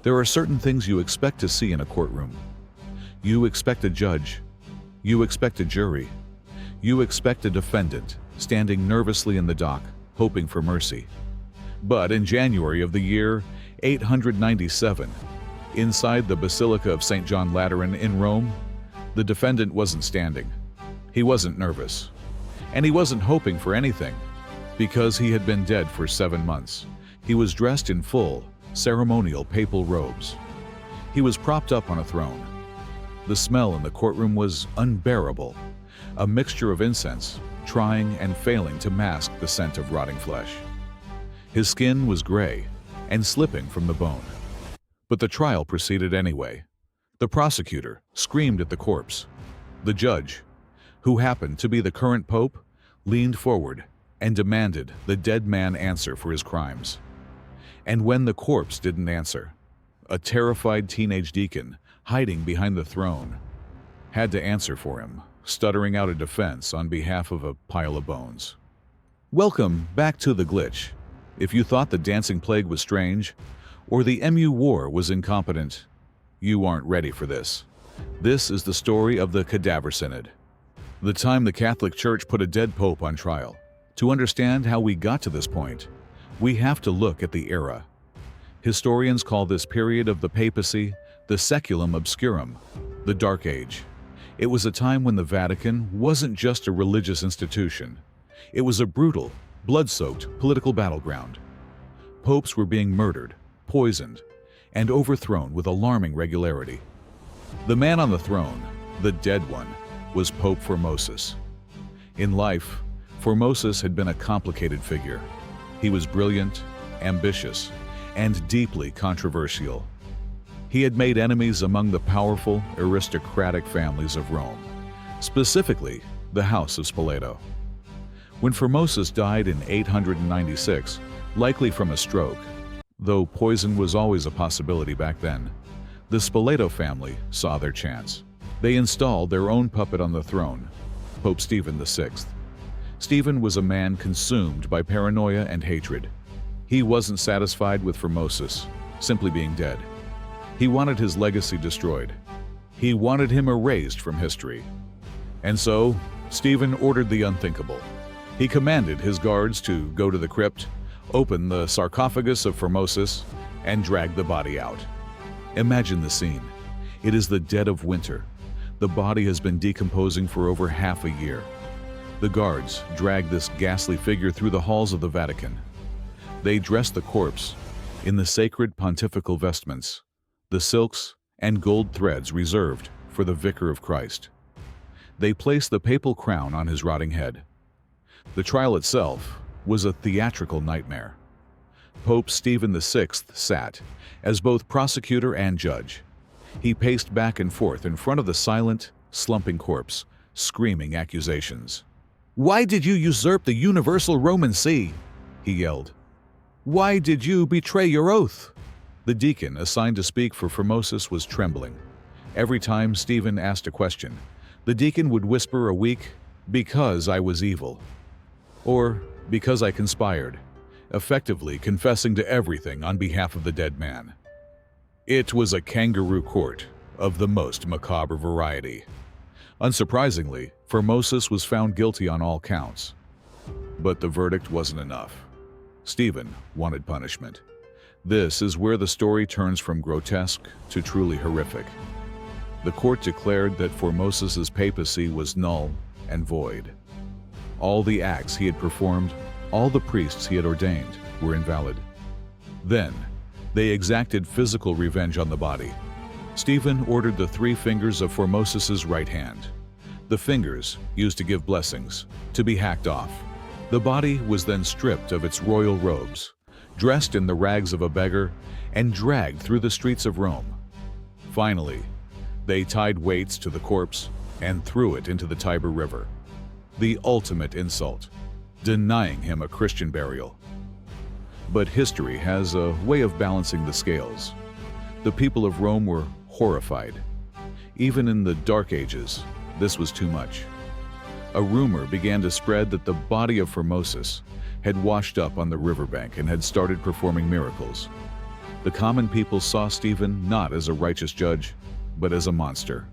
There are certain things you expect to see in a courtroom. You expect a judge. You expect a jury. You expect a defendant standing nervously in the dock, hoping for mercy. But in January of the year 897, inside the Basilica of St. John Lateran in Rome, the defendant wasn't standing. He wasn't nervous. And he wasn't hoping for anything, because he had been dead for 7 months. He was dressed in full, ceremonial papal robes. He was propped up on a throne. The smell in the courtroom was unbearable, a mixture of incense, trying and failing to mask the scent of rotting flesh. His skin was gray and slipping from the bone. But the trial proceeded anyway. The prosecutor screamed at the corpse. The judge, who happened to be the current pope, leaned forward and demanded the dead man answer for his crimes. And when the corpse didn't answer, a terrified teenage deacon, hiding behind the throne, had to answer for him, stuttering out a defense on behalf of a pile of bones. Welcome back to The Glitch. If you thought the dancing plague was strange, or the MU war was incompetent, you aren't ready for this. This is the story of the Cadaver Synod, the time the Catholic Church put a dead pope on trial. To understand how we got to this point, we have to look at the era. Historians call this period of the papacy the Saeculum Obscurum, the Dark Age. It was a time when the Vatican wasn't just a religious institution. It was a brutal, blood-soaked political battleground. Popes were being murdered, poisoned, and overthrown with alarming regularity. The man on the throne, the dead one, was Pope Formosus. In life, Formosus had been a complicated figure. He was brilliant, ambitious, and deeply controversial. He had made enemies among the powerful, aristocratic families of Rome, specifically the House of Spoleto. When Formosus died in 896, likely from a stroke, though poison was always a possibility back then, the Spoleto family saw their chance. They installed their own puppet on the throne, Pope Stephen VI. Stephen was a man consumed by paranoia and hatred. He wasn't satisfied with Formosus simply being dead. He wanted his legacy destroyed. He wanted him erased from history. And so, Stephen ordered the unthinkable. He commanded his guards to go to the crypt, open the sarcophagus of Formosus, and drag the body out. Imagine the scene. It is the dead of winter. The body has been decomposing for over half a year. The guards drag this ghastly figure through the halls of the Vatican. They dress the corpse in the sacred pontifical vestments, the silks and gold threads reserved for the Vicar of Christ. They place the papal crown on his rotting head. The trial itself was a theatrical nightmare. Pope Stephen VI sat as both prosecutor and judge. He paced back and forth in front of the silent, slumping corpse, screaming accusations. "Why did you usurp the universal Roman See?" he yelled. "Why did you betray your oath?" The deacon assigned to speak for Formosus was trembling. Every time Stephen asked a question, the deacon would whisper a weak, "Because I was evil," or "Because I conspired," effectively confessing to everything on behalf of the dead man. It was a kangaroo court of the most macabre variety. Unsurprisingly, Formosus was found guilty on all counts. But the verdict wasn't enough. Stephen wanted punishment. This is where the story turns from grotesque to truly horrific. The court declared that Formosus's papacy was null and void. All the acts he had performed, all the priests he had ordained, were invalid. Then, they exacted physical revenge on the body. Stephen ordered the 3 fingers of Formosus's right hand, the fingers used to give blessings, to be hacked off. The body was then stripped of its royal robes, dressed in the rags of a beggar, and dragged through the streets of Rome. Finally, they tied weights to the corpse and threw it into the Tiber River. The ultimate insult, denying him a Christian burial. But history has a way of balancing the scales. The people of Rome were horrified. Even in the Dark Ages, this was too much. A rumor began to spread that the body of Formosus had washed up on the riverbank and had started performing miracles. The common people saw Stephen not as a righteous judge, but as a monster.